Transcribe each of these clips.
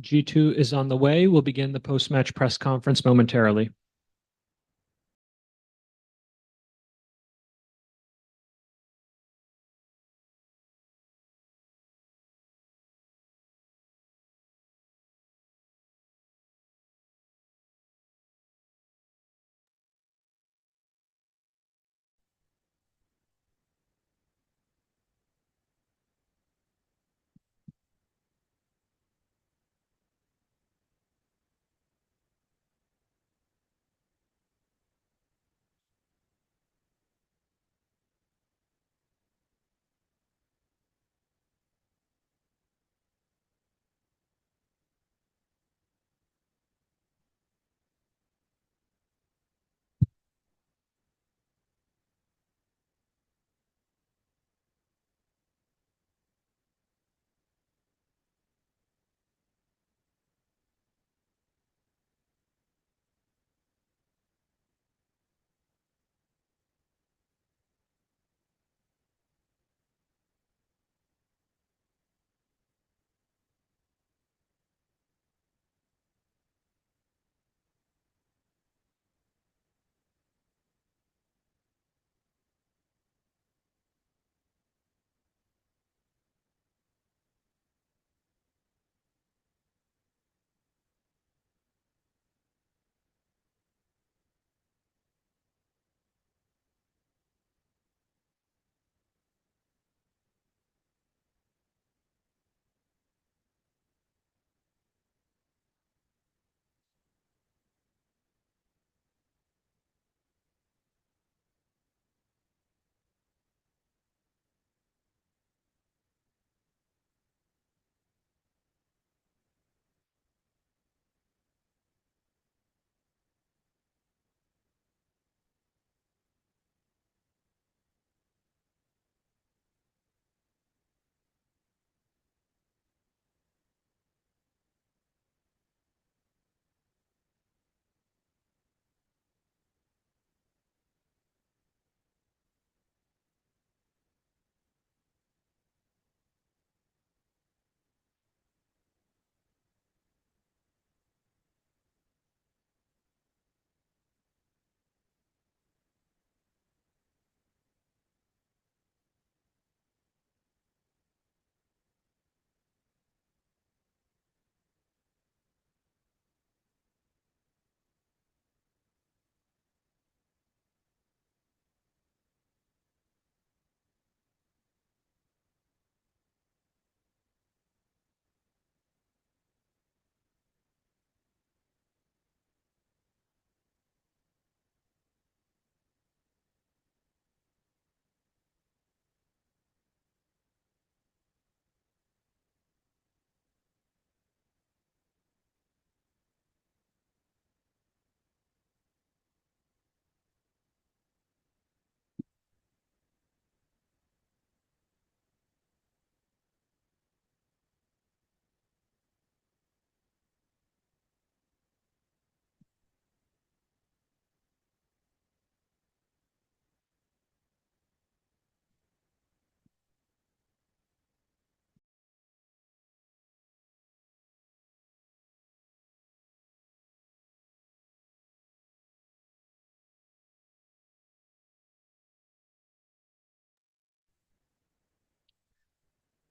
G2 is on the way. We'll begin the post-match press conference momentarily.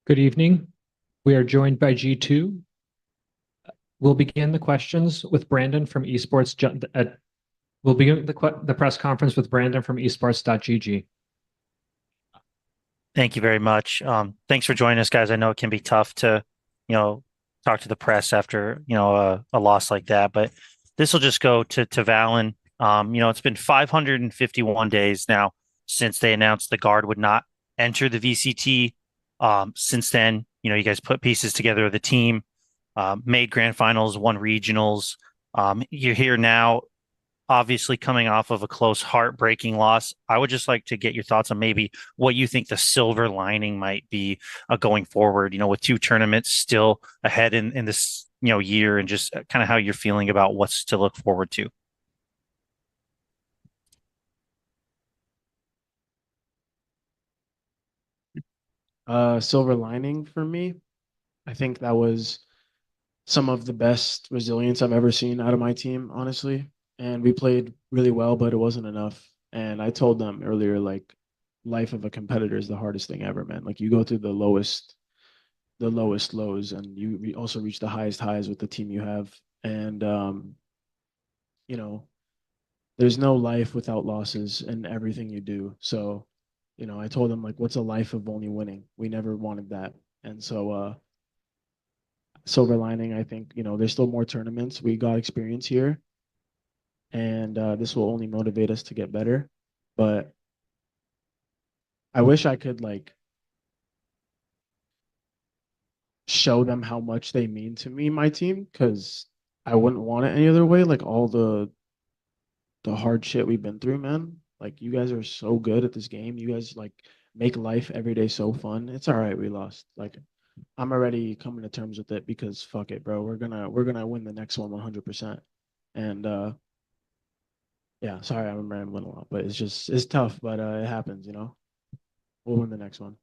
Good evening. We are joined by G2. We'll begin the questions with Brandon from Esports. We'll begin the press conference with Brandon from esports.gg. Thank you very much. Thanks for joining us, guys. I know it can be tough to, you know, talk to the press after, a loss like that, but this will just go to Valen. It's been 551 days now since they announced the guard would not enter the VCT. Since then, you guys put pieces together of the team, made grand finals, won regionals. You're here now obviously coming off of a close, heartbreaking loss. I would just like to get your thoughts on maybe what you think the silver lining might be going forward, with two tournaments still ahead in this, year, and just kind of how you're feeling about what's to look forward to. Silver lining for me, I think that was some of the best resilience I've ever seen out of my team, honestly. And we played really well, but it wasn't enough. And I told them earlier, like, life of a competitor is the hardest thing ever, man. Like, you go through the lowest lows, and you also reach the highest highs with the team you have. And you know, there's no life without losses in everything you do. So, I told them, like, what's a life of only winning? We never wanted that. And so silver lining, I think, there's still more tournaments. We got experience here, and this will only motivate us to get better. But I wish I could, like, show them how much they mean to me, my team, because I wouldn't want it any other way. Like, all the hard shit we've been through, man. Like, you guys are so good at this game. You guys, like, make life every day so fun. It's all right, we lost. Like, I'm already coming to terms with it, because fuck it, bro. We're gonna win the next one 100%. And yeah, sorry, I'm rambling a lot, but it's tough, but it happens. We'll win the next one.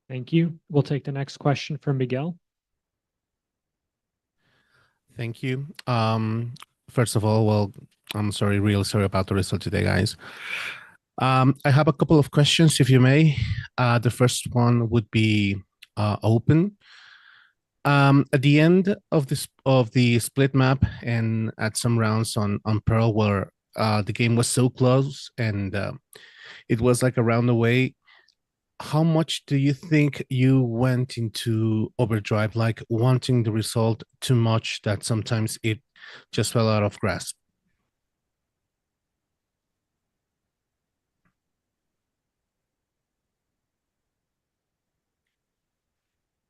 Thank you. We'll take the next question from Miguel. Thank you. First of all, well, I'm sorry, real sorry about the result today, guys. I have a couple of questions, if you may. The first one would be open. At the end of the split map and at some rounds on Pearl, where the game was so close and it was like a round away, how much do you think you went into overdrive, like wanting the result too much that sometimes it just fell out of grasp?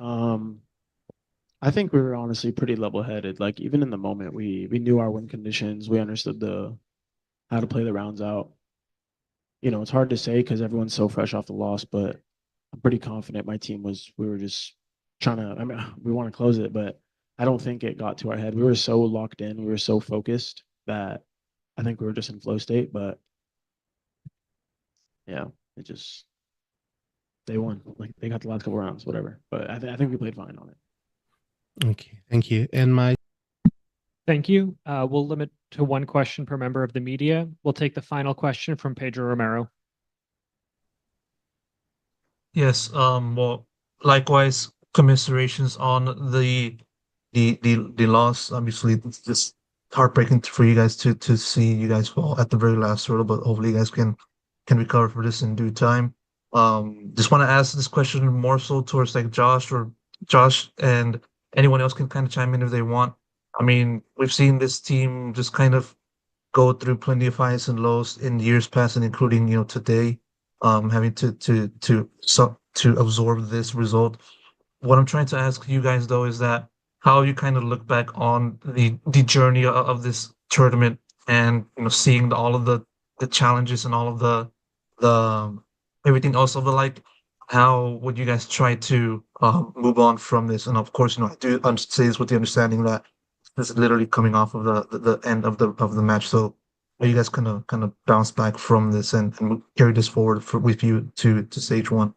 Um, I think we were honestly pretty level-headed. Like, even in the moment, we knew our win conditions. We understood the how to play the rounds out. It's hard to say because everyone's so fresh off the loss, but I'm pretty confident my team was. We were just trying to. I mean, we want to close it, but I don't think it got to our head. We were so locked in. We were so focused that I think we were just in flow state. But yeah, it just they won. Like, they got the last couple rounds, whatever. But I think we played fine on it. Okay, thank you. And my Thank you. We'll limit to one question per member of the media. We'll take the final question from Pedro Romero. Yes, well, likewise, commiserations on the loss. Obviously, it's just heartbreaking for you guys to see you guys fall at the very last hurdle, but hopefully you guys can recover for this in due time. Just want to ask this question more so towards like Josh and anyone else can kind of chime in if they want. I mean, we've seen this team just kind of go through plenty of highs and lows in years past, and including today, having to absorb this result. What I'm trying to ask you guys though is that how you kind of look back on the journey of this tournament, and seeing all of the challenges and all of the everything else of the like. How would you guys try to move on from this? And of course, I do say this with the understanding that this is literally coming off of the end of the match. So are you guys kind of bounce back from this and carry this forward with you to stage one?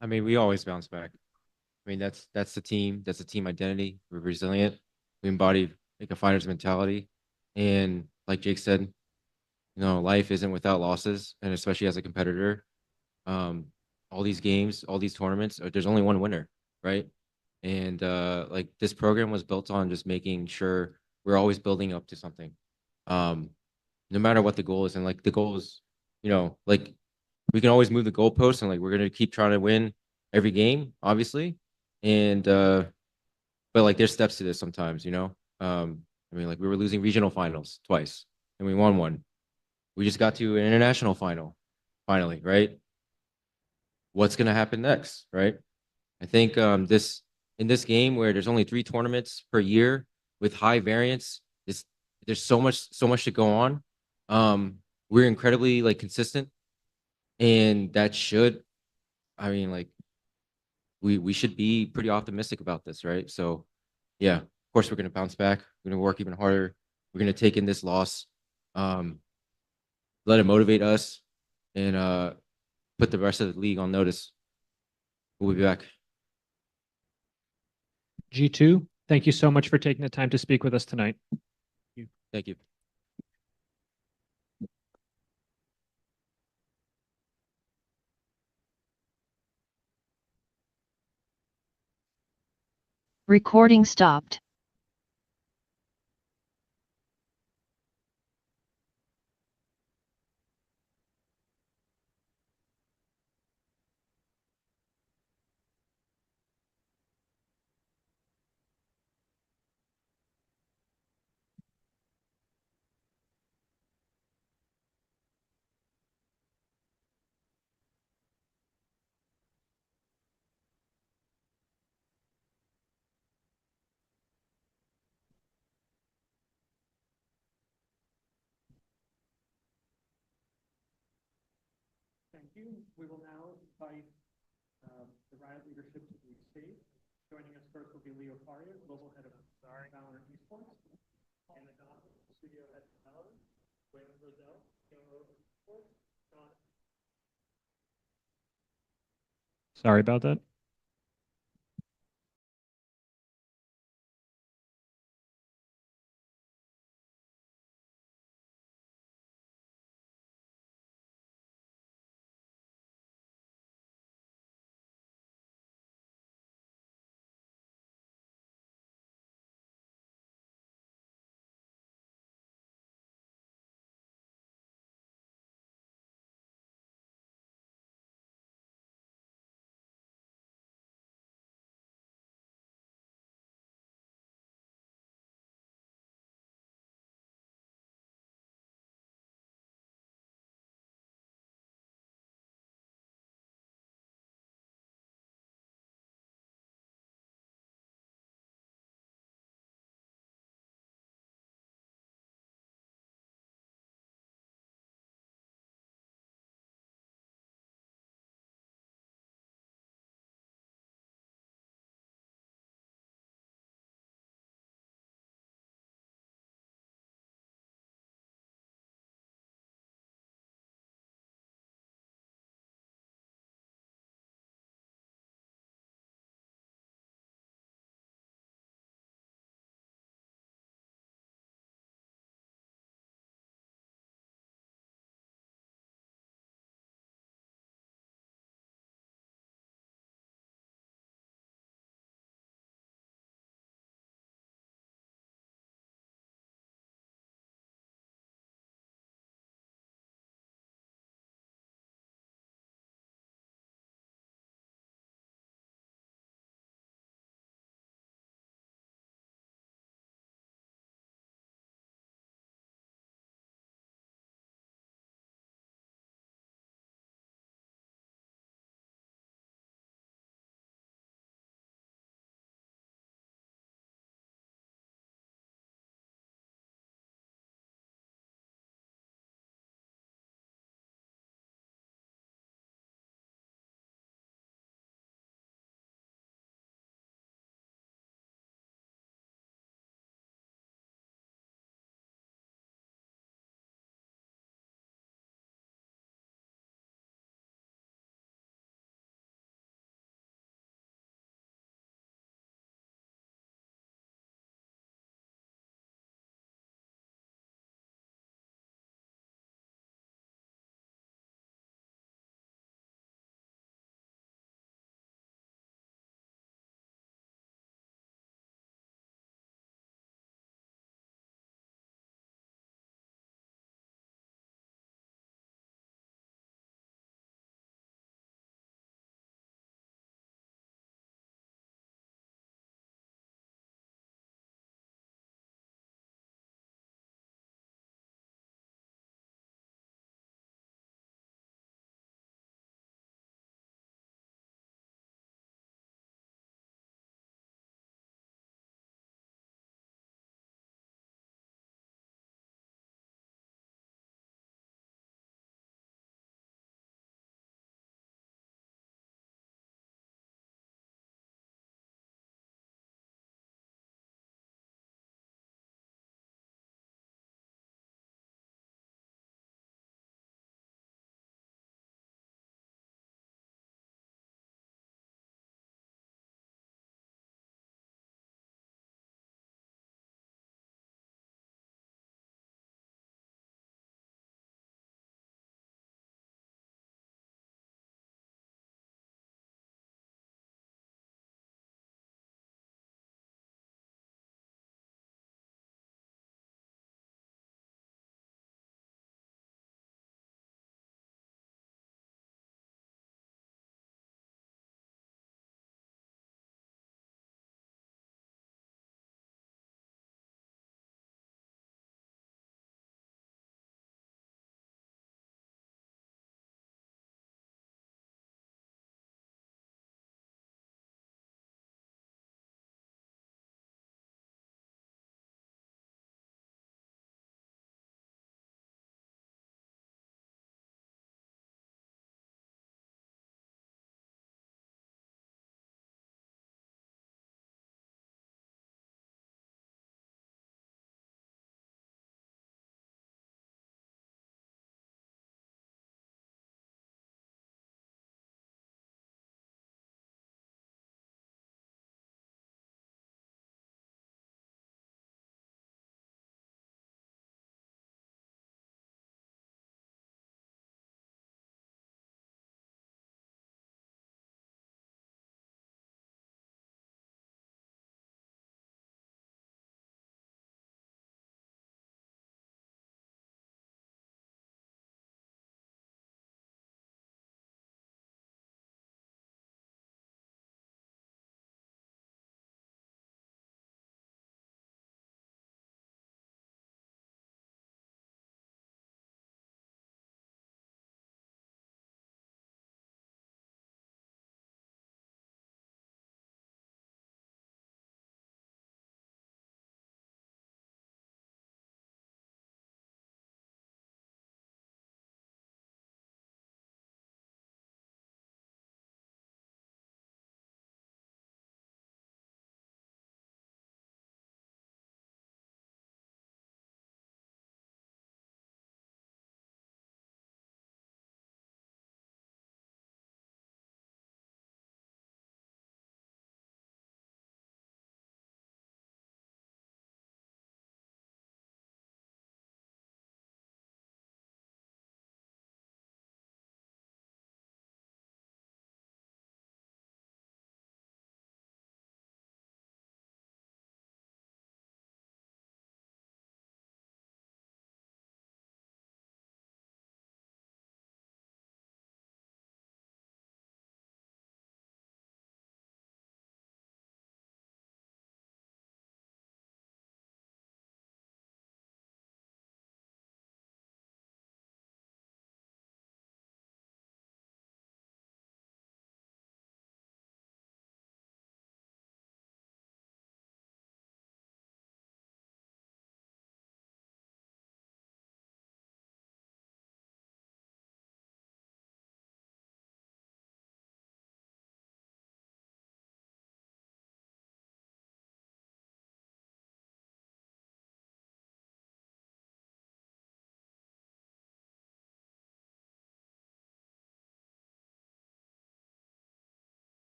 I mean, we always bounce back. I mean, that's the team. That's the team identity. We're resilient. We embody like a fighter's mentality. And like Jake said, life isn't without losses, and especially as a competitor, all these games, all these tournaments, there's only one winner, right? And like this program was built on just making sure we're always building up to something, no matter what the goal is. And like the goal is, like we can always move the goalposts, and like we're gonna keep trying to win every game, obviously. And but like there's steps to this sometimes. I mean, like we were losing regional finals twice, and we won one. We just got to an international final, finally, right? What's gonna happen next, right? I think in this game where there's only 3 tournaments per year with high variance, there's so much to go on. We're incredibly like consistent, and that should, I mean, like we should be pretty optimistic about this, right? So yeah, of course we're gonna bounce back. We're gonna work even harder. We're gonna take in this loss, let it motivate us, and put the rest of the league on notice. We'll be back. G2, thank you so much for taking the time to speak with us tonight. Thank you. Recording stopped. Thank you. We will now invite the Riot leadership to the stage. Joining us first will be Leo Faria, Global Head of VALORANT Esports, and the Studio Head of VALORANT, Wayne Roselle, CEO of Esports. Sorry about that.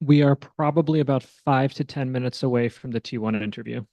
We are probably about 5 to 10 minutes away from the T1 interview.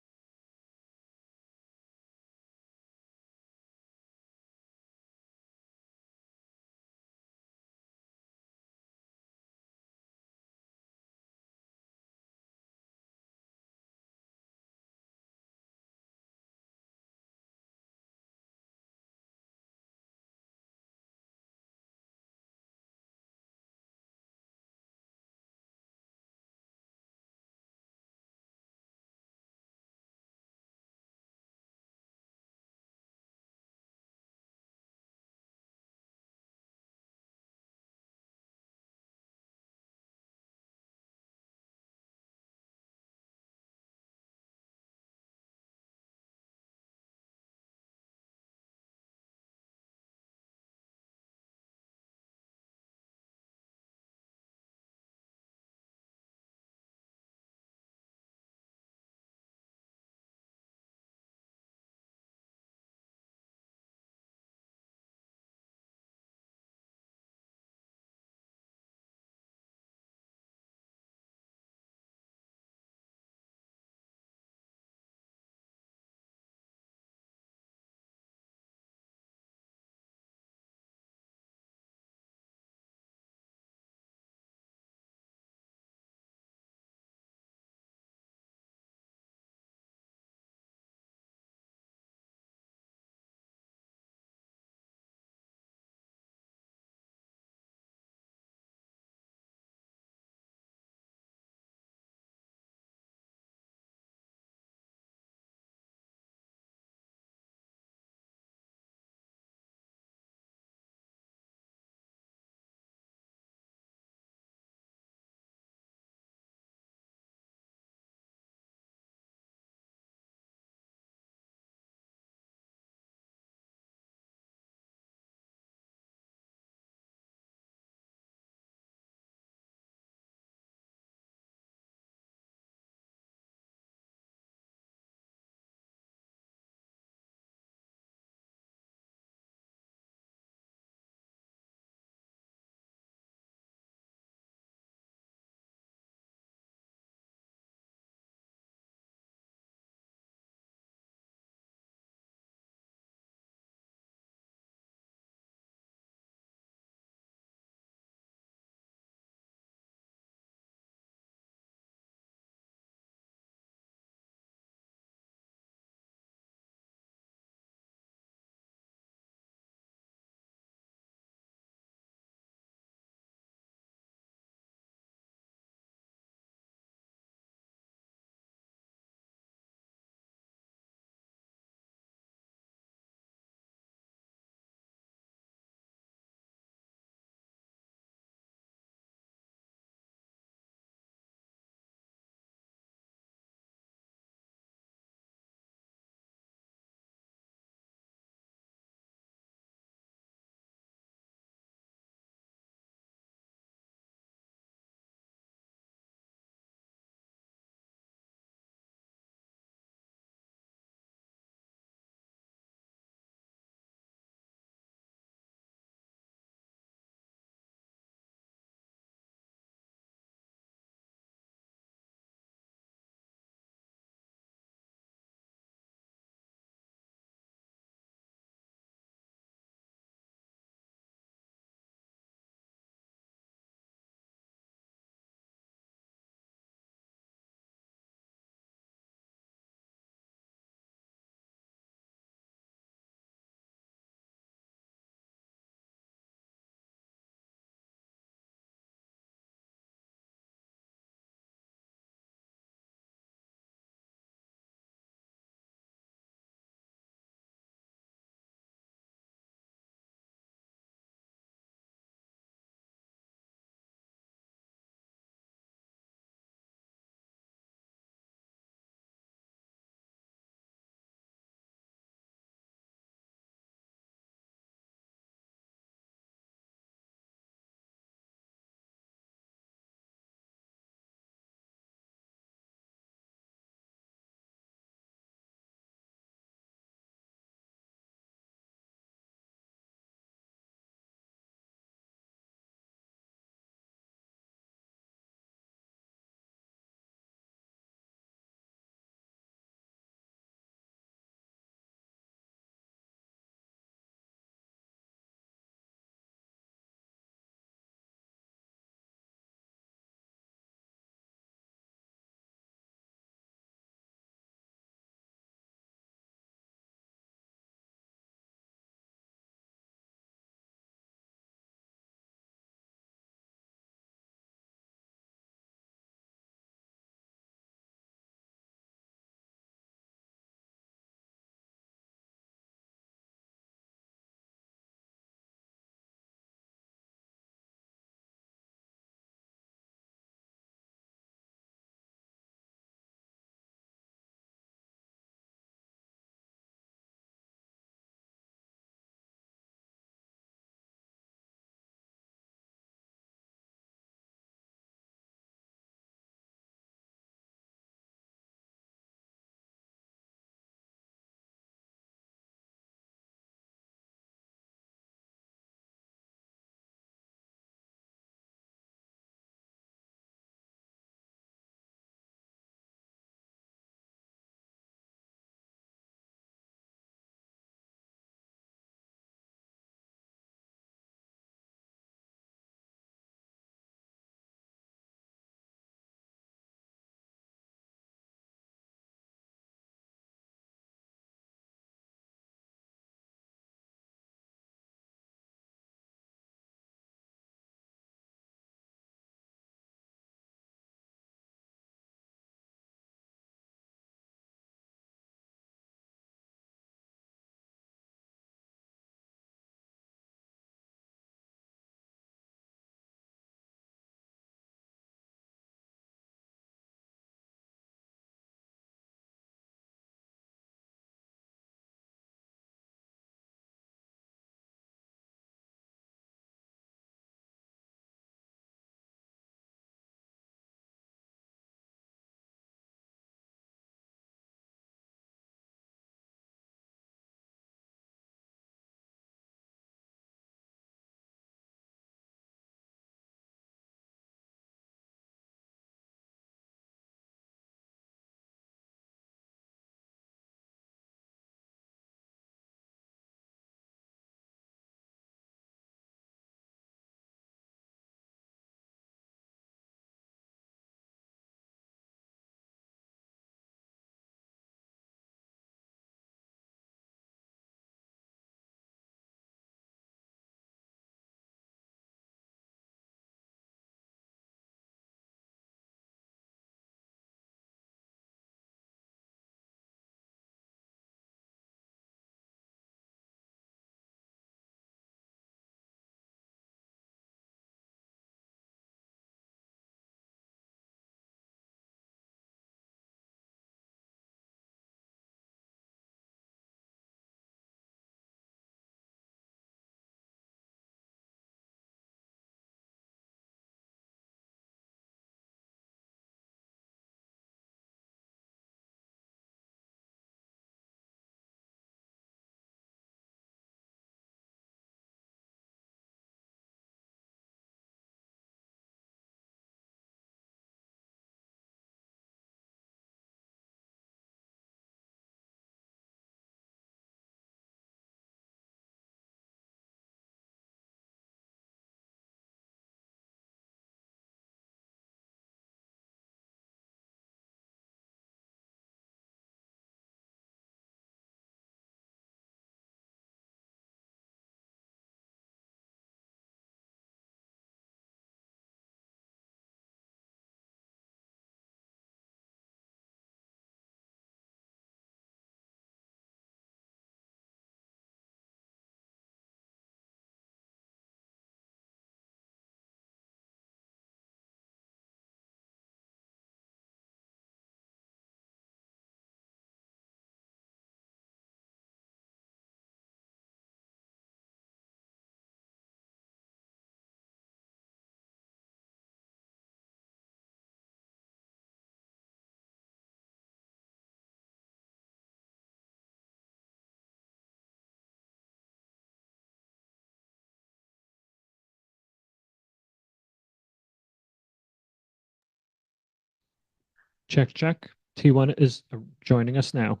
Check, check. T1 is joining us now.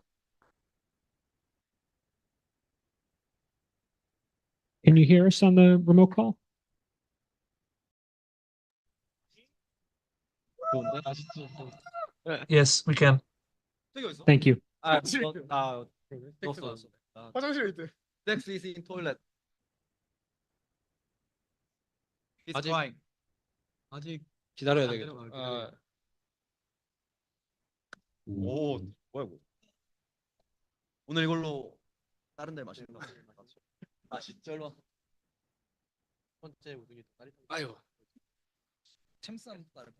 Can you hear us on the remote call? Yes, we can. Thank you. 화장실에 있대. Next is in toilet. He's 아직- crying. 아직 기다려야 안 되겠다. 내려가요. 오, 뭐야 이거? 오늘 이걸로 다른 데 마시는 거. 진짜 일로 와. 첫 번째 우승이 다리. 아유. 챔쌈 다른.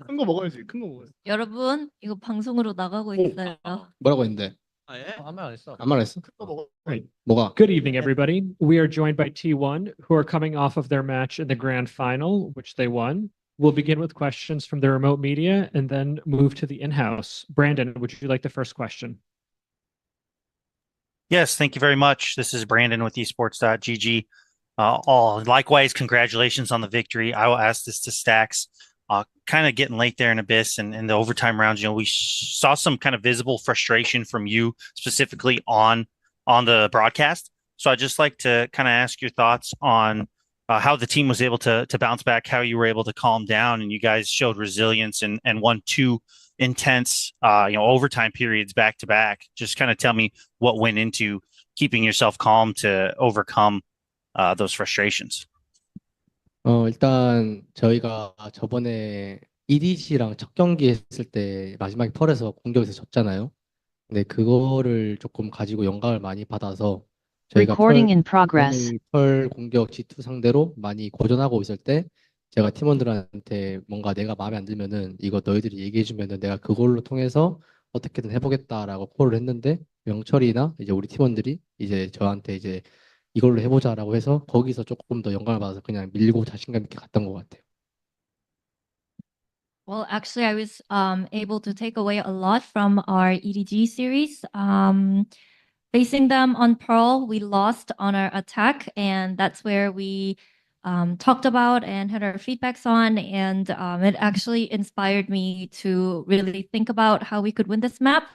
큰거 먹어야지. 큰 거 먹어야지. 여러분, 이거 방송으로 나가고 있어요. 뭐라고 했는데? 아 예? 아무 말 안 했어. 아무 말 했어? 큰 거 먹어. Right. 뭐가? Good evening, everybody. We are joined by T1, who are coming off of their match in the grand final, which they won. We'll begin with questions from the remote media and then move to the in-house. Brandon, would you like the first question? Yes, thank you very much. This is Brandon with esports.gg. Likewise, congratulations on the victory. I will ask this to Stacks. Kind of getting late there in Abyss and in the overtime rounds, we saw some kind of visible frustration from you specifically on the broadcast. So I'd just like to kind of ask your thoughts on how the team was able to bounce back, how you were able to calm down, and you guys showed resilience and won two intense overtime periods back to back. Just kind of tell me what went into keeping yourself calm to overcome those frustrations. 일단 저희가 저번에 EDG랑 첫 경기 했을 때 마지막에 펄에서 공격에서 졌잖아요. 근데 그거를 조금 가지고 영감을 많이 받아서 저희가 Recording in progress. 오늘 펄 공격 G2 상대로 많이 고전하고 있을 때 제가 팀원들한테 뭔가 내가 마음에 안 들면은 이거 너희들이 얘기해주면은 내가 그걸로 통해서 어떻게든 해보겠다라고 콜을 했는데 명철이나 이제 우리 팀원들이 이제 저한테 이제 이걸로 해보자라고 해서 거기서 조금 더 영감을 받아서 그냥 밀고 자신감 있게 갔던 것 같아요. Well, actually, I was able to take away a lot from our EDG series. Facing them on Pearl, we lost on our attack, and that's where we talked about and had our feedbacks on, and it actually inspired me to really think about how we could win this map.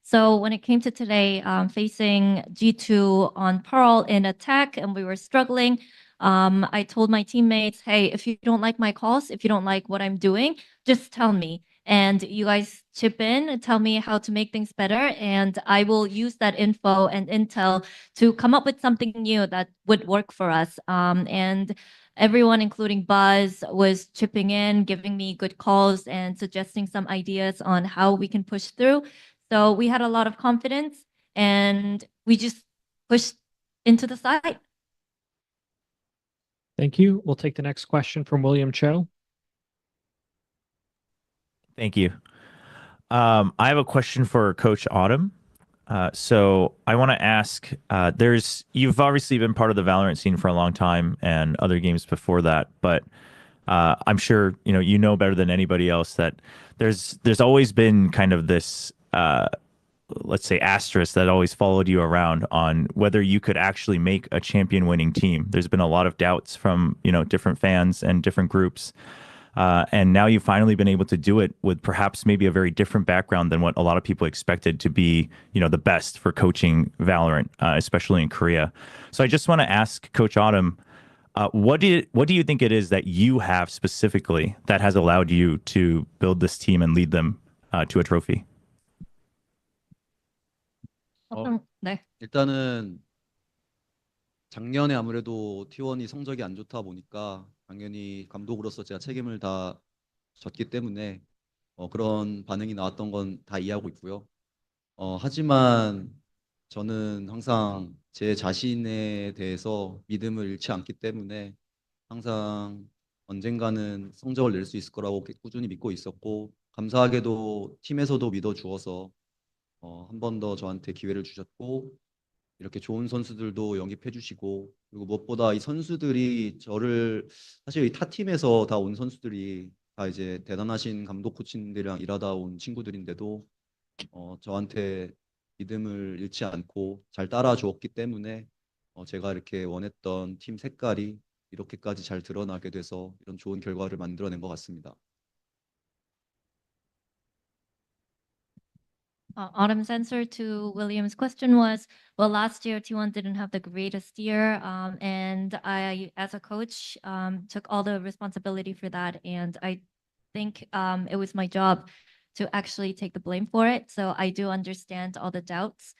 So when it came to today, facing G2 on Pearl in attack, and we were struggling, I told my teammates, hey, if you don't like my calls, if you don't like what I'm doing, just tell me. And you guys chip in and tell me how to make things better. And I will use that info and intel to come up with something new that would work for us. And everyone, including Buzz, was chipping in, giving me good calls and suggesting some ideas on how we can push through. So we had a lot of confidence and we just pushed into the side. Thank you. We'll take the next question from William Cho. Thank you. I have a question for Coach Autumn. So I want to ask, you've obviously been part of the Valorant scene for a long time and other games before that, but I'm sure you know better than anybody else that there's always been kind of this let's say asterisk that always followed you around on whether you could actually make a champion winning team. There's been a lot of doubts from different fans and different groups. And now you've finally been able to do it with perhaps maybe a very different background than what a lot of people expected to be, the best for coaching Valorant, especially in Korea. So I just want to ask Coach Autumn, what do you think it is that you have specifically that has allowed you to build this team and lead them to a trophy? 네. 일단은 작년에 아무래도 T1이 성적이 안 좋다 보니까 당연히 감독으로서 제가 책임을 다 졌기 때문에 그런 반응이 나왔던 건 다 이해하고 있고요. 하지만 저는 항상 제 자신에 대해서 믿음을 잃지 않기 때문에 항상 언젠가는 성적을 낼 수 있을 거라고 꾸준히 믿고 있었고, 감사하게도 팀에서도 믿어주어서 한 번 더 저한테 기회를 주셨고, 이렇게 좋은 선수들도 영입해 주시고, 그리고 무엇보다 이 선수들이 저를, 사실 이 타 팀에서 다 온 선수들이 다 이제 대단하신 감독 코치님들이랑 일하다 온 친구들인데도 저한테 믿음을 잃지 않고 잘 따라 주었기 때문에 제가 이렇게 원했던 팀 색깔이 이렇게까지 잘 드러나게 돼서 이런 좋은 결과를 만들어낸 것 같습니다. Autumn's answer to William's question was, well, last year T1 didn't have the greatest year, and I, as a coach, took all the responsibility for that, and I think it was my job to actually take the blame for it. So I do understand all the doubts.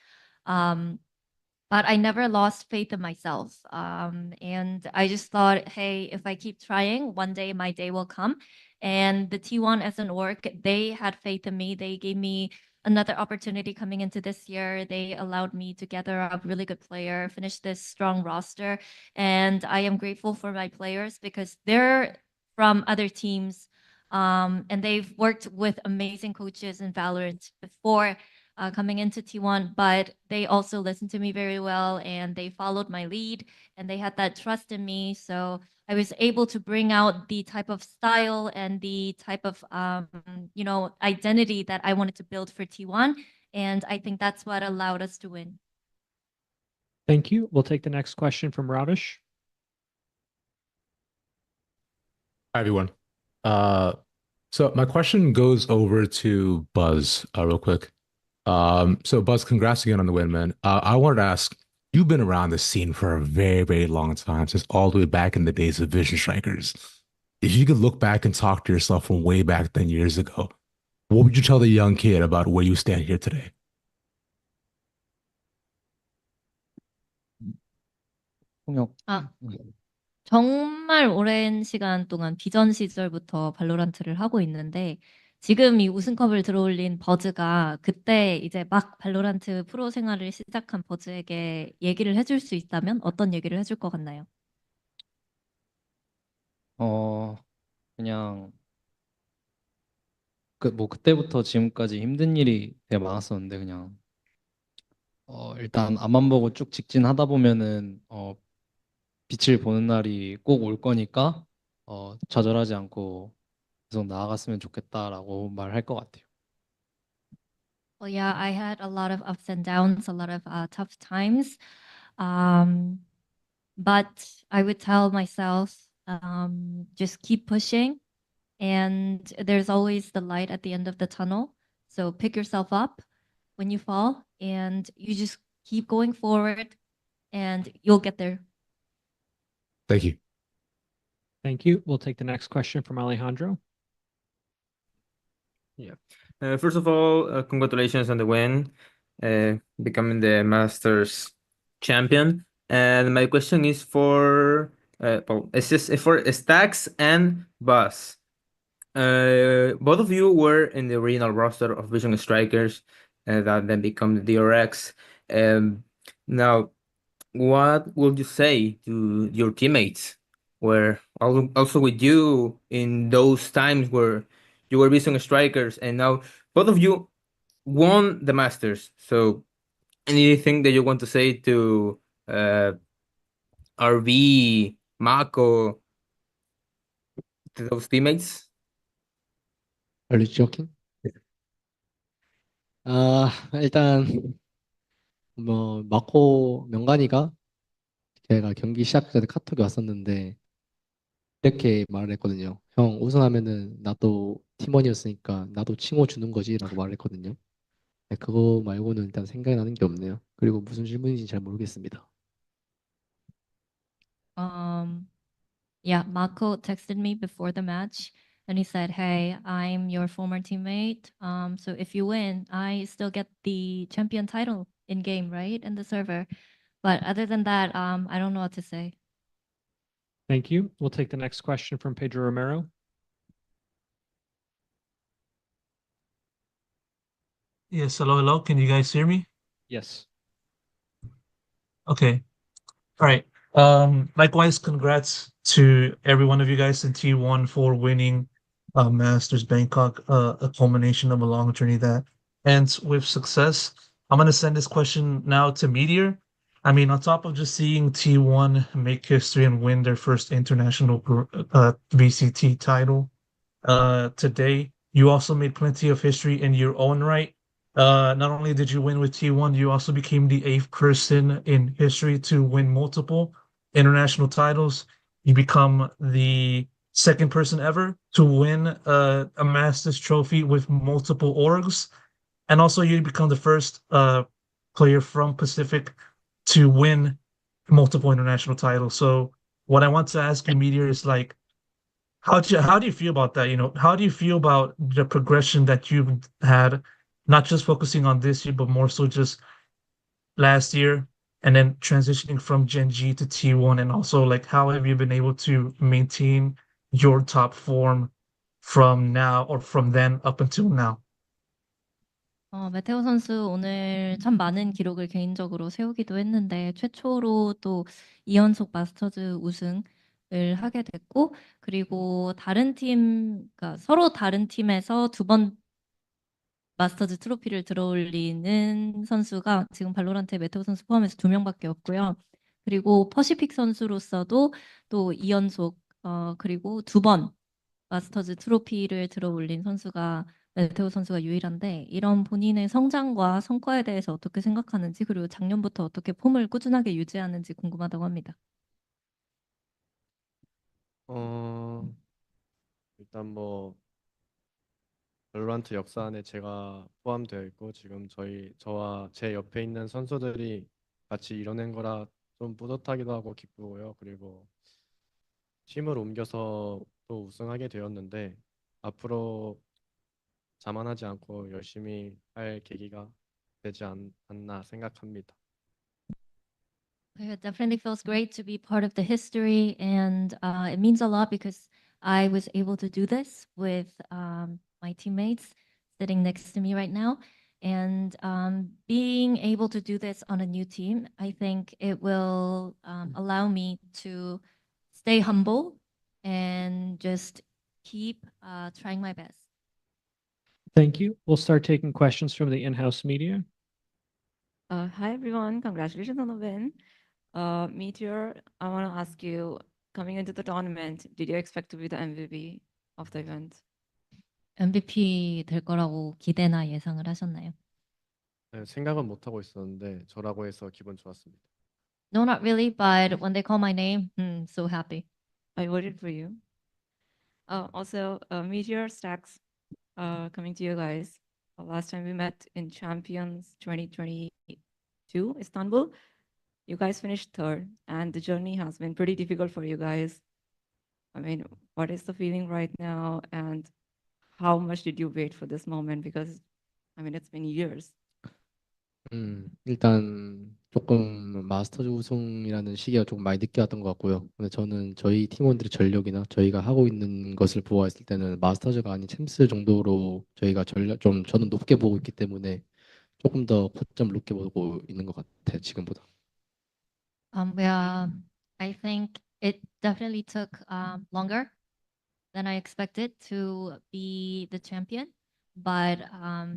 But I never lost faith in myself. And I just thought, hey, if I keep trying, one day my day will come. And the T1 as an org, they had faith in me. They gave me another opportunity coming into this year. They allowed me to gather a really good player, finish this strong roster. And I am grateful for my players because they're from other teams. And they've worked with amazing coaches in Valorant before coming into T1, but they also listened to me very well and they followed my lead and they had that trust in me. So I was able to bring out the type of style and the type of, identity that I wanted to build for T1. And I think that's what allowed us to win. Thank you. We'll take the next question from Radish. Hi, everyone. So my question goes over to Buzz, real quick. So Buzz, congrats again on the win, man. I wanted to ask, you've been around the scene for a very, very long time, since all the way back in the days of Vision Strikers. If you could look back and talk to yourself from way back 10 years ago, what would you tell the young kid about where you stand here today? 정말 오랜 시간 동안 비전 시절부터 발로란트를 하고 있는데 지금 이 우승컵을 들어올린 버즈가 그때 이제 막 발로란트 프로 생활을 시작한 버즈에게 얘기를 해줄 수 있다면 어떤 얘기를 해줄 것 같나요? 그냥 그때부터 지금까지 힘든 일이 되게 많았었는데 그냥 일단 앞만 보고 쭉 직진하다 보면은 빛을 보는 날이 꼭 올 거니까 좌절하지 않고 계속 나아갔으면 좋겠다라고 말할 것 같아요. Well, yeah, I had a lot of ups and downs, a lot of tough times. But I would tell myself, just keep pushing. And there's always the light at the end of the tunnel. So pick yourself up when you fall and you just keep going forward and you'll get there. Thank you. Thank you. We'll take the next question from Alejandro. Yeah. First of all, congratulations on the win, becoming the Masters champion. And my question is for it's just for Stacks and Buzz. Both of you were in the original roster of Vision Strikers that then become the DRX. Now, what would you say to your teammates were also with you in those times where you were Vision Strikers and now both of you won the Masters? So anything that you want to say to RV, Mako, to those teammates? Are you joking? 일단 마코 명간이가 제가 경기 시작 전에 카톡이 왔었는데 이렇게 말을 했거든요. 형 우승하면은 나도 팀원이었으니까 나도 칭호 주는 거지라고 말을 했거든요. 네, 그거 말고는 일단 생각이 나는 게 없네요. 그리고 무슨 질문인지 잘 모르겠습니다. Yeah, Mako texted me before the match and he said, hey, I'm your former teammate. So if you win, I still get the champion title in game, right? In the server. But other than that, I don't know what to say. Thank you. We'll take the next question from Pedro Romero. Yes, hello. Can you guys hear me? Yes. Okay. All right. Likewise, congrats to every one of you guys in T1 for winning Masters Bangkok, a culmination of a long journey that ends with success. I'm gonna send this question now to Meteor. I mean, on top of just seeing T1 make history and win their first international VCT title today, you also made plenty of history in your own right. Not only did you win with T1, you also became the 8th person in history to win multiple international titles. You become the 2nd person ever to win a Masters trophy with multiple orgs. and also you become the first player from Pacific to win multiple international titles. So what I want to ask you, Meteor, is like, how do you feel about that? You know, how do you feel about the progression that you've had, not just focusing on this year, but more so just last year, and then transitioning from Gen G to T1, and also like how have you been able to maintain your top form from now or from then up until now? 메테오 선수 오늘 참 많은 기록을 개인적으로 세우기도 했는데 최초로 또 2연속 마스터즈 우승을 하게 됐고 그리고 다른 팀, 그러니까 서로 다른 팀에서 두 번 마스터즈 트로피를 들어올리는 선수가 지금 발로란트에 메테오 선수 포함해서 2명밖에 없고요. 그리고 퍼시픽 선수로서도 또 2연속 그리고 2번 마스터즈 트로피를 들어올린 선수가 메테오 선수가 유일한데 이런 본인의 성장과 성과에 대해서 어떻게 생각하는지 그리고 작년부터 어떻게 폼을 꾸준하게 유지하는지 궁금하다고 합니다. 일단 뭐 발로란트 역사 안에 제가 포함되어 있고 지금 저와 제 옆에 있는 선수들이 같이 이뤄낸 거라 좀 뿌듯하기도 하고 기쁘고요. 그리고 팀을 옮겨서 또 우승하게 되었는데 앞으로 자만하지 않고 열심히 할 계기가 되지 않나 생각합니다. It definitely feels great to be part of the history, and it means a lot because I was able to do this with my teammates sitting next to me right now. And being able to do this on a new team, I think it will allow me to stay humble and just keep trying my best. Thank you. We'll start taking questions from the in-house media. Hi everyone, congratulations on the win. Meteor, I want to ask you, coming into the tournament, did you expect to be the MVP of the event? MVP 될 거라고 기대나 예상을 하셨나요? 네, 생각은 못 하고 있었는데 저라고 해서 기분 좋았습니다. No, not really, but when they call my name, so happy. I voted for you. Also, Meteor Stacks, coming to you guys. Last time we met in Champions 2022 Istanbul, you guys finished third, and the journey has been pretty difficult for you guys. I mean, what is the feeling right now, and how much did you wait for this moment? Because, I mean, it's been years. 일단 조금 마스터즈 우승이라는 시기가 조금 많이 늦게 왔던 것 같고요. 근데 저는 저희 팀원들의 전력이나 저희가 하고 있는 것을 보았을 때는 마스터즈가 아닌 챔스 정도로 저희가 전력 좀 저는 높게 보고 있기 때문에 조금 더 고점을 높게 보고 있는 것 같아요, 지금보다. Yeah, I think it definitely took longer than I expected to be the champion. But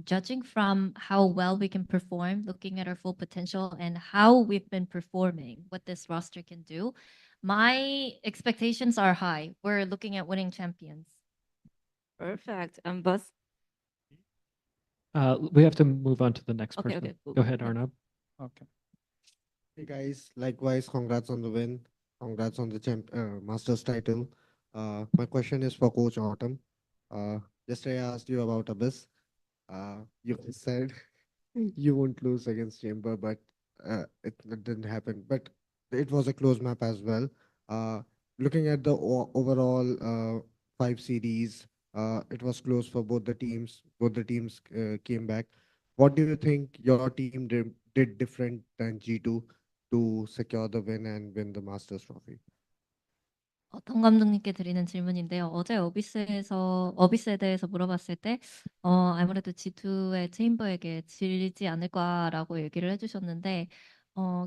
judging from how well we can perform, looking at our full potential and how we've been performing, what this roster can do, my expectations are high. We're looking at winning champions. Perfect. Buzz? We have to move on to the next Okay, person. okay, cool. Go ahead, Arnab. Okay. Hey guys, likewise, congrats on the win. Congrats on the Masters title. My question is for Coach Autumn. Yesterday I asked you about Abyss. You said you won't lose against Chamber, but it didn't happen. But it was a close map as well. Looking at the overall 5 series, it was close for both the teams. Both the teams came back. What do you think your team did different than G2 to secure the win and win the Masters trophy? 어떤 감독님께 드리는 질문인데요. 어제 어비스에 대해서 물어봤을 때 아무래도 G2의 체인버에게 질리지 않을 거라고 얘기를 해주셨는데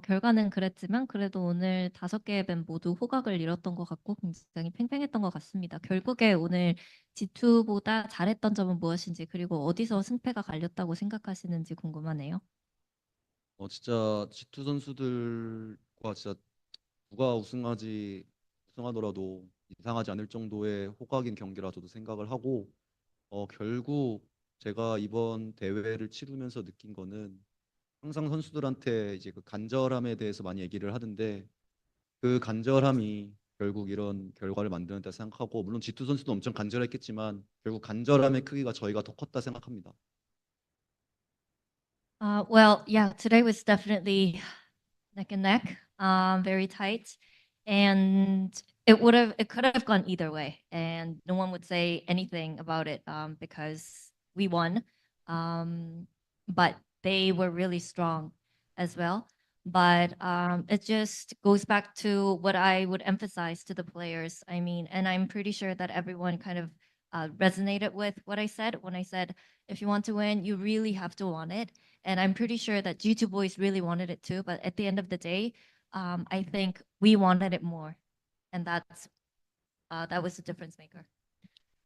결과는 그랬지만 그래도 오늘 5개의 밴 모두 호각을 잃었던 것 같고 굉장히 팽팽했던 것 같습니다. 결국에 오늘 G2보다 잘했던 점은 무엇인지 그리고 어디서 승패가 갈렸다고 생각하시는지 궁금하네요. 진짜 G2 선수들과 진짜 누가 우승하더라도 이상하지 않을 정도의 호각인 경기라 저도 생각을 하고 결국 제가 이번 대회를 치르면서 느낀 거는 항상 선수들한테 이제 그 간절함에 대해서 많이 얘기를 하던데 그 간절함이 결국 이런 결과를 만드는다 생각하고 물론 G2 선수도 엄청 간절했겠지만 결국 간절함의 크기가 저희가 더 컸다 생각합니다. Well, yeah, today was definitely neck and neck, very tight, and it could have gone either way, and no one would say anything about it, because we won, but they were really strong as well. But it just goes back to what I would emphasize to the players. I mean, and I'm pretty sure that everyone kind of resonated with what I said when I said, if you want to win, you really have to want it. And I'm pretty sure that G2 boys really wanted it too. But at the end of the day, I think we wanted it more, and that was the difference maker.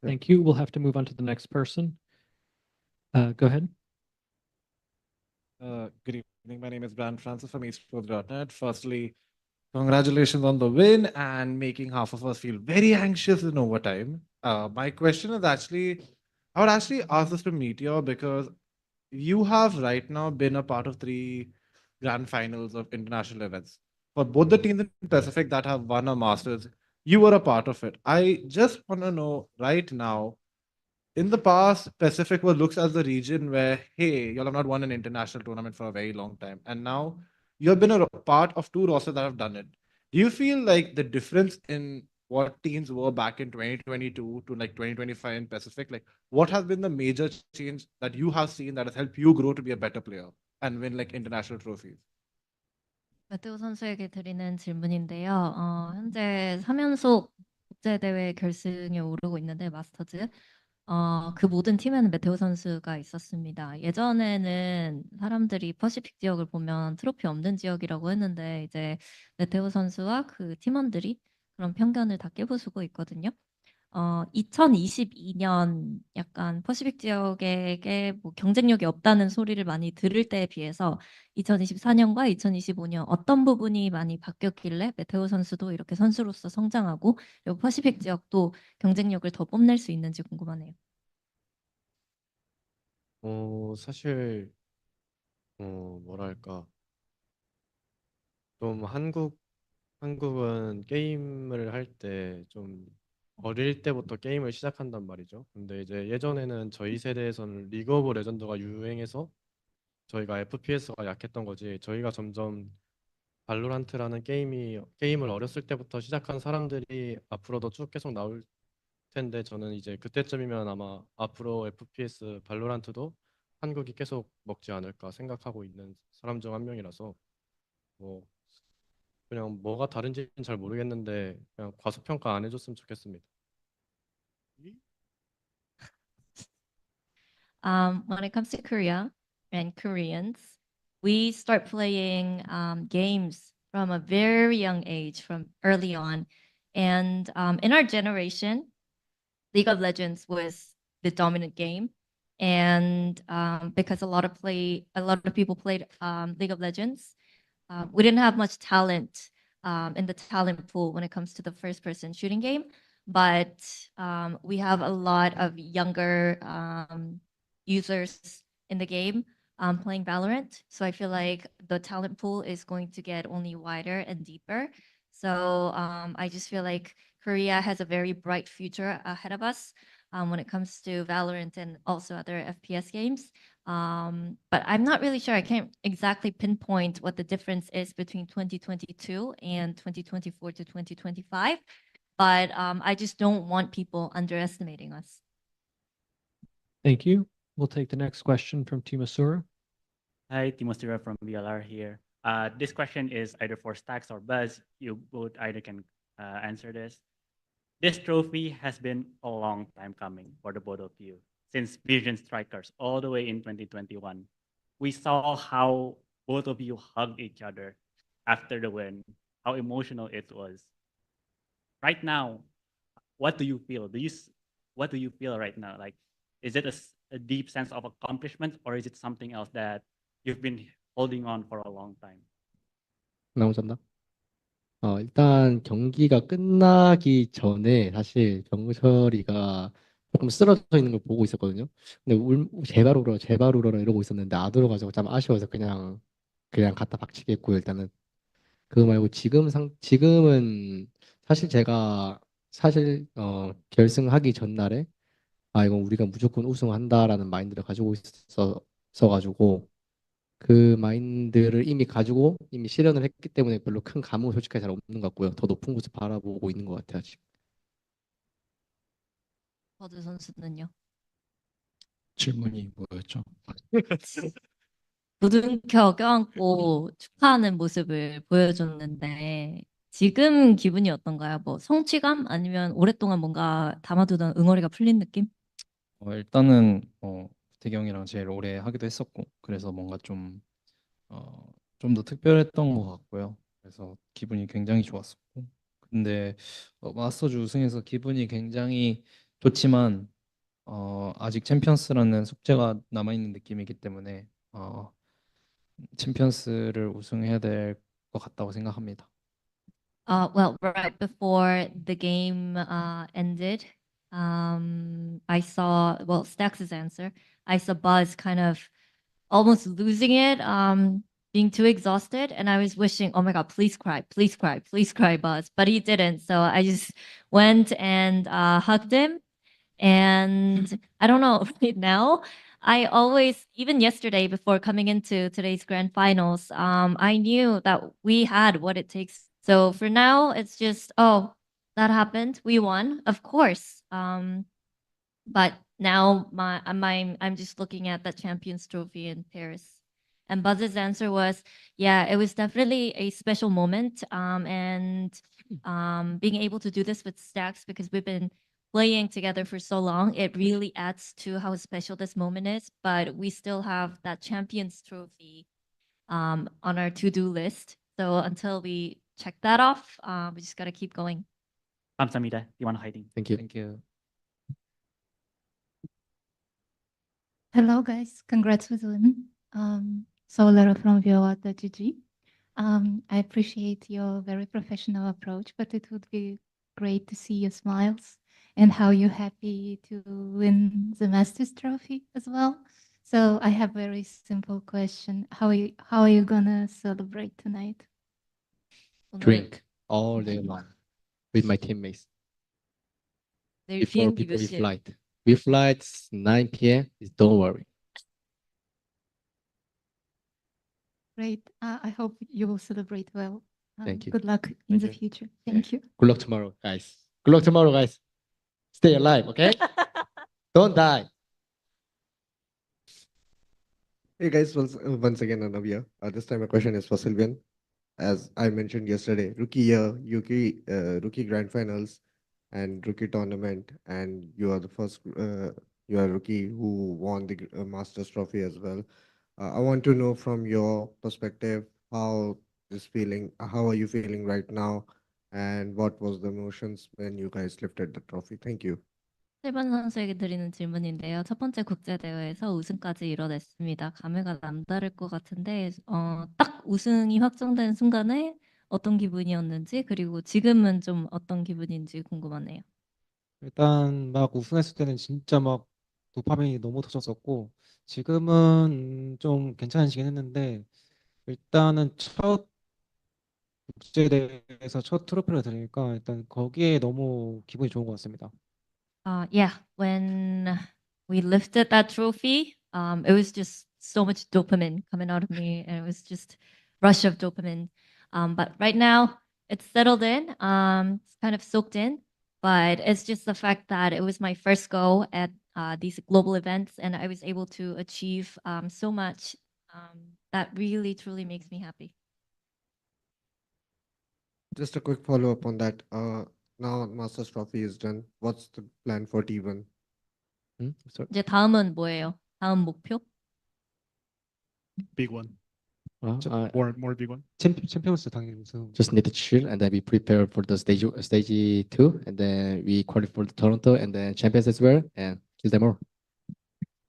Thank you. We'll have to move on to the next person. Go ahead. Good evening. My name is Brian Francis from esports.net. Firstly, congratulations on the win and making half of us feel very anxious in overtime. My question is actually, I would actually ask this to Meteor because you have right now been a part of 3 grand finals of international events. For both the teams in Pacific that have won a Masters, you were a part of it. I just want to know right now, in the past, Pacific was looks as the region where, hey, y'all have not won an international tournament for a very long time. And now you have been a part of 2 rosters that have done it. Do you feel like the difference in what teams were back in 2022 to like 2025 in Pacific, like what has been the major change that you have seen that has helped you grow to be a better player and win like international trophies? 마테오 선수에게 드리는 질문인데요. 현재 3연속 국제대회 결승에 오르고 있는데 마스터즈. 그 모든 팀에는 메테오 선수가 있었습니다. 예전에는 사람들이 퍼시픽 지역을 보면 트로피 없는 지역이라고 했는데 이제 메테오 선수와 그 팀원들이 그런 편견을 다 깨부수고 있거든요. 2022년 약간 퍼시픽 지역에게 뭐 경쟁력이 없다는 소리를 많이 들을 때에 비해서 2024년과 2025년 어떤 부분이 많이 바뀌었길래 메테오 선수도 이렇게 선수로서 성장하고 그리고 퍼시픽 지역도 경쟁력을 더 뽐낼 수 있는지 궁금하네요. 사실 뭐랄까 좀 한국은 게임을 할 때 좀 어릴 때부터 게임을 시작한단 말이죠. 근데 이제 예전에는 저희 세대에서는 리그 오브 레전드가 유행해서 저희가 FPS가 약했던 거지. 저희가 점점 발로란트라는 게임을 어렸을 때부터 시작한 사람들이 앞으로도 쭉 계속 나올 텐데 저는 이제 그때쯤이면 아마 앞으로 FPS 발로란트도 한국이 계속 먹지 않을까 생각하고 있는 사람 중 한 명이라서 뭐 그냥 뭐가 다른지는 잘 모르겠는데 그냥 과소평가 안 해줬으면 좋겠습니다. When it comes to Korea and Koreans, we start playing games from a very young age, from early on. And in our generation, League of Legends was the dominant game. And because a lot of people played League of Legends, we didn't have much talent in the talent pool when it comes to the first person shooting game. But we have a lot of younger users in the game playing Valorant. So I feel like the talent pool is going to get only wider and deeper. So I just feel like Korea has a very bright future ahead of us when it comes to Valorant and also other FPS games. But I'm not really sure. I can't exactly pinpoint what the difference is between 2022 and 2024 to 2025. But I just don't want people underestimating us. Thank you. We'll take the next question from Timasura. Hi, Timosira from VLR here. This question is either for Stacks or Buzz. You both either can answer this. This trophy has been a long time coming for the both of you, since Vision Strikers all the way in 2021. We saw how both of you hugged each other after the win, how emotional it was. Right now, what do you feel? What do you feel right now? Like, is it a deep sense of accomplishment, or is it something else that you've been holding on for a long time? 나오셨나? 일단 경기가 끝나기 전에 사실 정철이가 조금 쓰러져 있는 걸 보고 있었거든요. 근데 제발 울어라, 제발 울어라 이러고 있었는데 안 울어가지고 참 아쉬워서 그냥 갖다 박치게 했고요. 일단은 그거 말고 지금은 사실 제가 결승하기 전날에 이건 우리가 무조건 우승한다라는 마인드를 가지고 있었어 가지고 그 마인드를 이미 가지고 이미 실현을 했기 때문에 별로 큰 감흥은 솔직히 잘 없는 것 같고요. 더 높은 곳을 바라보고 있는 것 같아요, 아직. 버즈 선수는요? 질문이 뭐였죠? 부둥켜 껴안고 축하하는 모습을 보여줬는데 지금 기분이 어떤가요? 뭐 성취감 아니면 오랫동안 뭔가 담아두던 응어리가 풀린 느낌? 일단은 태경이랑 제일 오래 하기도 했었고 그래서 뭔가 좀 더 특별했던 것 같고요. 그래서 기분이 굉장히 좋았었고 근데 마스터즈 우승해서 기분이 굉장히 좋지만 아직 챔피언스라는 숙제가 남아있는 느낌이기 때문에 챔피언스를 우승해야 될 것 같다고 생각합니다. Well, right before the game ended, I saw, well, Stax's answer. I saw Buzz kind of almost losing it, being too exhausted. And I was wishing, oh my God, please cry, please cry, please cry, Buzz. But he didn't. So I just went and hugged him. And I don't know, right now, I always, even yesterday before coming into today's grand finals, I knew that we had what it takes. So for now, it's just, oh, that happened. We won, of course. But now I'm just looking at the Champions Trophy in Paris. And Buzz's answer was, yeah, it was definitely a special moment. And being able to do this with Stacks because we've been playing together for so long, it really adds to how special this moment is. But we still have that Champions Trophy on our to-do list. So until we check that off, we just gotta keep going. 감사합니다. 이완 화이팅. Thank you. Thank you. Hello, guys. Congrats with win. Solar from VALORANT.gg. I appreciate your very professional approach, but it would be great to see your smiles and how you're happy to win the Masters Trophy as well. So I have a very simple question. How are you gonna celebrate tonight? Drink all day long with my teammates. 내일 Before 비행기 몇 we 시에? flight. We flight 9 p.m. Don't worry. Great. I hope you will celebrate well. Thank you. Good luck in the future. Thank you. Good luck tomorrow, guys. Good luck tomorrow, guys. Stay alive, okay? Don't die. Hey guys, once again, Anavia. This time my question is for Sylvian. As I mentioned yesterday, rookie year, rookie grand finals, and rookie tournament, and you are the first, you are a rookie who won the Masters Trophy as well. I want to know from your perspective how how are you feeling right now, and what was the emotions when you guys lifted the trophy? Thank you. 실반 선수에게 드리는 질문인데요. 첫 번째 국제대회에서 우승까지 이뤄냈습니다. 감회가 남다를 것 같은데, 딱 우승이 확정된 순간에 어떤 기분이었는지, 그리고 지금은 좀 어떤 기분인지 궁금하네요. 일단 막 우승했을 때는 진짜 막 도파민이 너무 터졌었고 지금은 좀 괜찮아지긴 했는데 일단은 첫 국제대회에서 첫 트로피를 들으니까 일단 거기에 너무 기분이 좋은 것 같습니다. Yeah, when we lifted that trophy, it was just so much dopamine coming out of me, and it was just rush of dopamine. But right now, it's settled in. It's kind of soaked in, but it's just the fact that it was my first go at these global events, and I was able to achieve so much. That really, truly makes me happy. Just a quick follow-up on that. Now Masters Trophy is done. What's the plan for T1? 이제 다음은 뭐예요? 다음 목표? Big one. Uh, More big one. 챔피언스 당연히 우승. Just need to chill and then we prepare for the stage 2, and then we qualify for the Toronto and then champions as well and kill them all.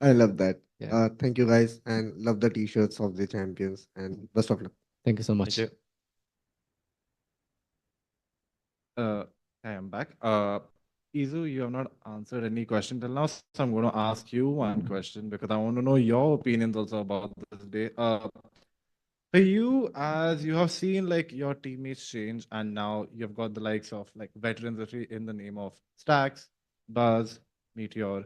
I love that. Yeah. Thank you guys, and love the t-shirts of the champions, and best of luck. Thank you so much. Thank I am back. Izu, you have not answered any question till now, so I'm going to ask you one question because I want to know your opinions also about this day. For you, as you have seen like your teammates change, and now you've got the likes of like veterans in the name of Stacks, Buzz, Meteor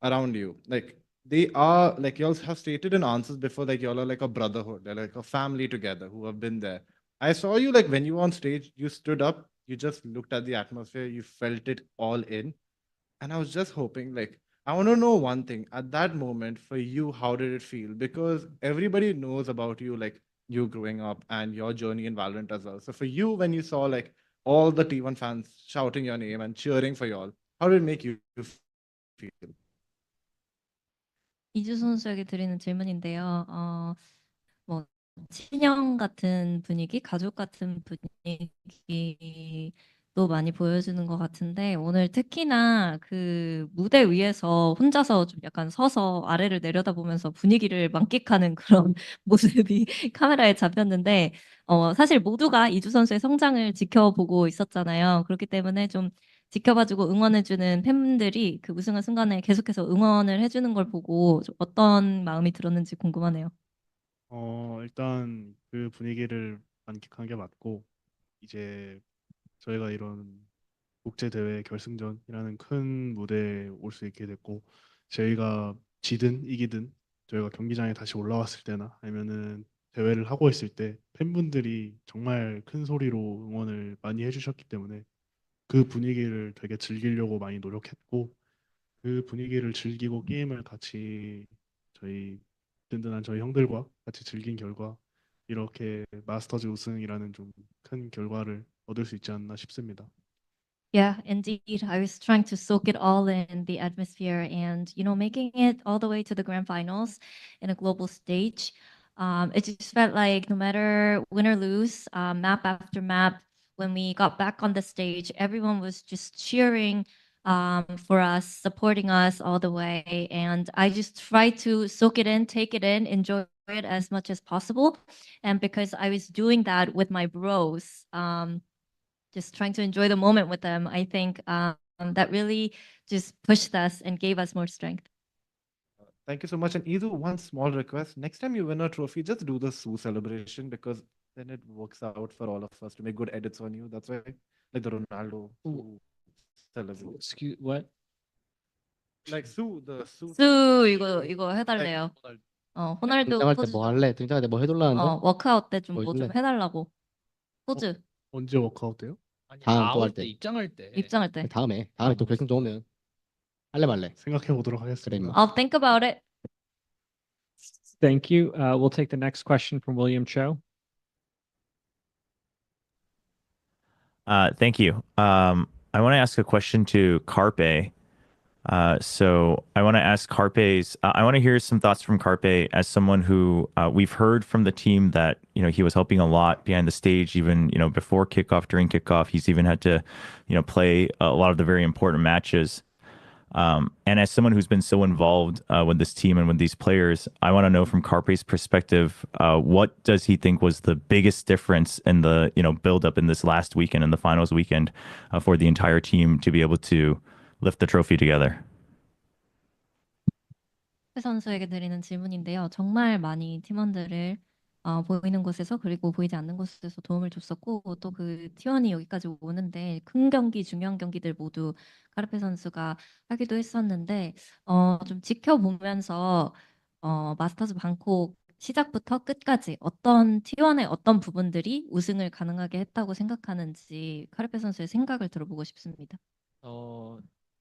around you. Like, they are like y'all have stated in answers before, like y'all are like a brotherhood, they're like a family together who have been there. I saw you like when you were on stage, you stood up, you just looked at the atmosphere, you felt it all in. And I was just hoping, like, I want to know one thing at that moment for you, how did it feel? Because everybody knows about you, like you growing up and your journey in Valorant as well. So for you, when you saw like all the T1 fans shouting your name and cheering for y'all, how did it make you feel? 이주 선수에게 드리는 질문인데요. 뭐 친형 같은 분위기, 가족 같은 분위기도 많이 보여주는 것 같은데 오늘 특히나 그 무대 위에서 혼자서 좀 약간 서서 아래를 내려다보면서 분위기를 만끽하는 그런 모습이 카메라에 잡혔는데 사실 모두가 이주 선수의 성장을 지켜보고 있었잖아요. 그렇기 때문에 좀 지켜봐주고 응원해주는 팬분들이 그 우승한 순간에 계속해서 응원을 해주는 걸 보고 좀 어떤 마음이 들었는지 궁금하네요. 일단 그 분위기를 만끽한 게 맞고, 이제 저희가 이런 국제대회 결승전이라는 큰 무대에 올 수 있게 됐고, 저희가 지든 이기든 저희가 경기장에 다시 올라왔을 때나 아니면은 대회를 하고 있을 때 팬분들이 정말 큰 소리로 응원을 많이 해주셨기 때문에 그 분위기를 되게 즐기려고 많이 노력했고, 그 분위기를 즐기고 게임을 같이 저희 든든한 저희 형들과 같이 즐긴 결과 이렇게 마스터즈 우승이라는 좀 큰 결과를 얻을 수 있지 않나 싶습니다. Yeah, indeed. I was trying to soak it all in the atmosphere and, making it all the way to the grand finals in a global stage. It just felt like no matter win or lose, map after map, when we got back on the stage, everyone was just cheering for us, supporting us all the way. And I just tried to soak it in, take it in, enjoy it as much as possible. And because I was doing that with my bros, just trying to enjoy the moment with them, I think that really just pushed us and gave us more strength. Thank you so much. And Idu, one small request. Next time you win a trophy, just do the Sue celebration because then it works out for all of us to make good edits on you. That's why, like the Ronaldo Sue celebration. Excuse what? Like Sue, the Sue. 수 이거 해달래요. 호날두 등장할 때 포즈 뭐 좀. 할래? 등장할 때 뭐 해달라는데? 워크아웃 때 좀 뭐 뭐 좀 해줄래? 해달라고. 포즈. 언제 워크아웃돼요? 다음 또 할 때. 입장할 때. 입장할 때. 다음에 또 결승 오면 할래 말래? 생각해 보도록 하겠습니다. 그래 임마. I'll think about it. Thank you. We'll take the next question from William Cho. Thank you. I want to ask a question to Carpe. So I want to ask Carpe's. I want to hear some thoughts from Carpe as someone who we've heard from the team that he was helping a lot behind the stage, even before kickoff, during kickoff. He's even had to play a lot of the very important matches. And as someone who's been so involved with this team and with these players, I want to know from Carpe's perspective, what does he think was the biggest difference in the build up in this last weekend and the finals weekend for the entire team to be able to lift the trophy together? 선수에게 드리는 질문인데요. 정말 많이 팀원들을 보이는 곳에서 그리고 보이지 않는 곳에서 도움을 줬었고 또 그 T1이 여기까지 오는데 큰 경기, 중요한 경기들 모두 카르페 선수가 하기도 했었는데 좀 지켜보면서 마스터즈 방콕 시작부터 끝까지 어떤 T1의 어떤 부분들이 우승을 가능하게 했다고 생각하는지 카르페 선수의 생각을 들어보고 싶습니다.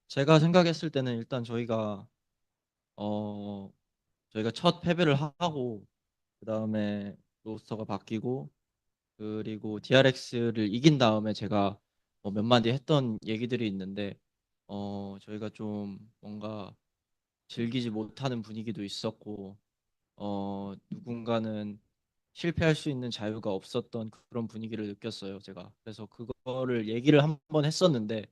제가 생각했을 때는 일단 저희가 첫 패배를 하고 그 다음에 로스터가 바뀌고 그리고 DRX를 이긴 다음에 제가 몇 마디 했던 얘기들이 있는데 저희가 좀 뭔가 즐기지 못하는 분위기도 있었고 누군가는 실패할 수 있는 자유가 없었던 그런 분위기를 느꼈어요, 제가. 그래서 그거를 얘기를 한번 했었는데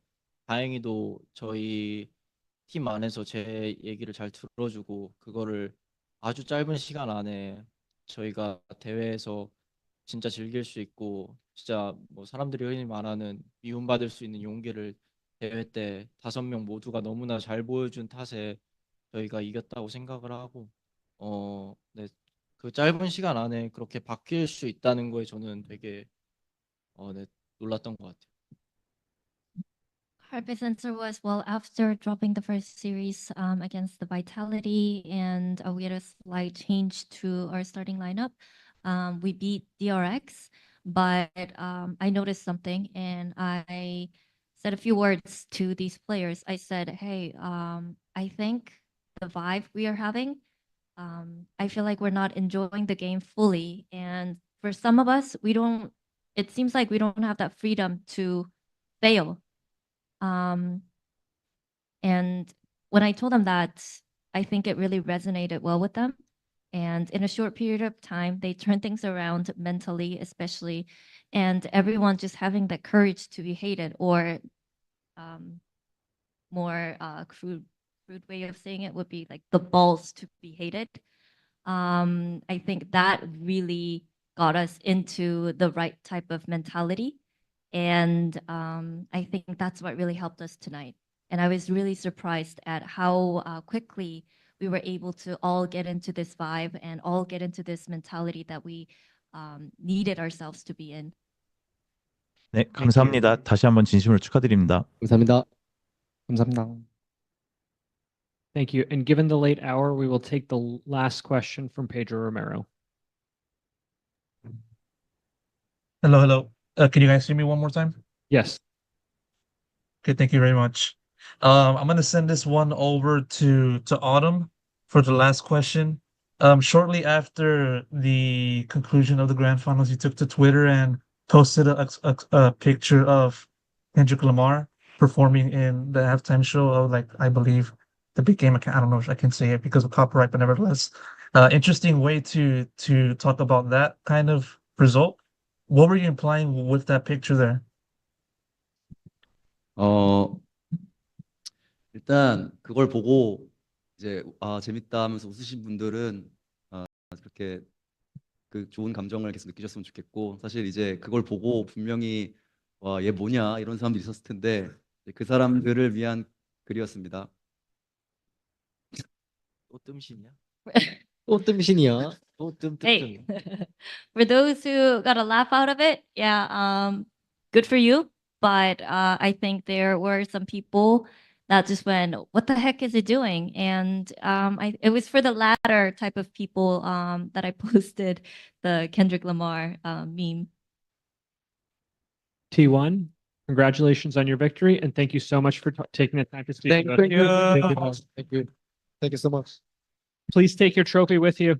다행히도 저희 팀 안에서 제 얘기를 잘 들어주고 그거를 아주 짧은 시간 안에 저희가 대회에서 진짜 즐길 수 있고 진짜 뭐 사람들이 흔히 말하는 미움받을 수 있는 용기를 대회 때 5명 모두가 너무나 잘 보여준 탓에 저희가 이겼다고 생각을 하고 네, 그 짧은 시간 안에 그렇게 바뀔 수 있다는 거에 저는 되게 네, 놀랐던 것 같아요. Best answer was, well, after dropping the first series against the Vitality, and we had a slight change to our starting lineup. We beat DRX, but I noticed something, and I said a few words to these players. I said, hey, I think the vibe we are having, I feel like we're not enjoying the game fully. And for some of us, it seems like we don't have that freedom to fail. And when I told them that, I think it really resonated well with them. And in a short period of time, they turned things around mentally, especially, and everyone just having the courage to be hated, or more crude way of saying it would be like the balls to be hated. I think that really got us into the right type of mentality. And I think that's what really helped us tonight. And I was really surprised at how quickly we were able to all get into this vibe and all get into this mentality that we needed ourselves to be in. 네, 감사합니다. 다시 한번 진심으로 축하드립니다. 감사합니다. 감사합니다. Thank you. And given the late hour, we will take the last question from Pedro Romero. Hello, hello. Can you guys hear me one more time? Yes. Okay, thank you very much. I'm gonna send this one over to Autumn for the last question. Shortly after the conclusion of the grand finals, you took to Twitter and posted a picture of Kendrick Lamar performing in the halftime show of, like, I believe the big game. I don't know if I can say it because of copyright, but nevertheless, interesting way to talk about that kind of result. What were you implying with that picture there? 일단 그걸 보고 이제 재밌다 하면서 웃으신 분들은 그렇게 그 좋은 감정을 계속 느끼셨으면 좋겠고, 사실 이제 그걸 보고 분명히 와, 얘 뭐냐 이런 사람들이 있었을 텐데 그 사람들을 위한 글이었습니다. 또 뜸신이야? 또 뜸신이야. 또 Hey, for those who got a laugh out of it, yeah, good for you. But I think there were some people that just went, "What the heck is it doing?" And it was for the latter type of people that I posted the Kendrick Lamar meme. T1, congratulations on your victory, and thank you so much for taking the time to speak Thank with us. you. Thank you. Thank you. Thank you so much. Please take your trophy with you.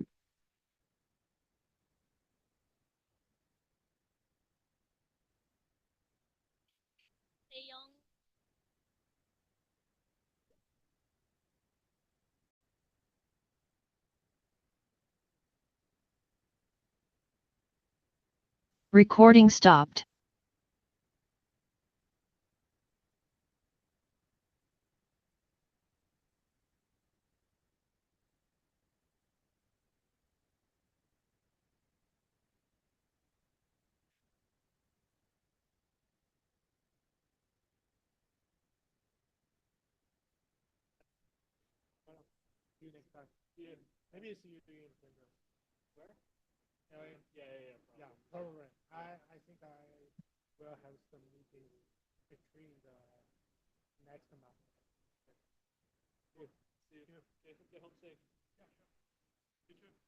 Recording stopped. Maybe see you doing it where? Yeah, probably. I think I will have some meetings between the next month. See you. Stay home safe. Yeah, sure. You too.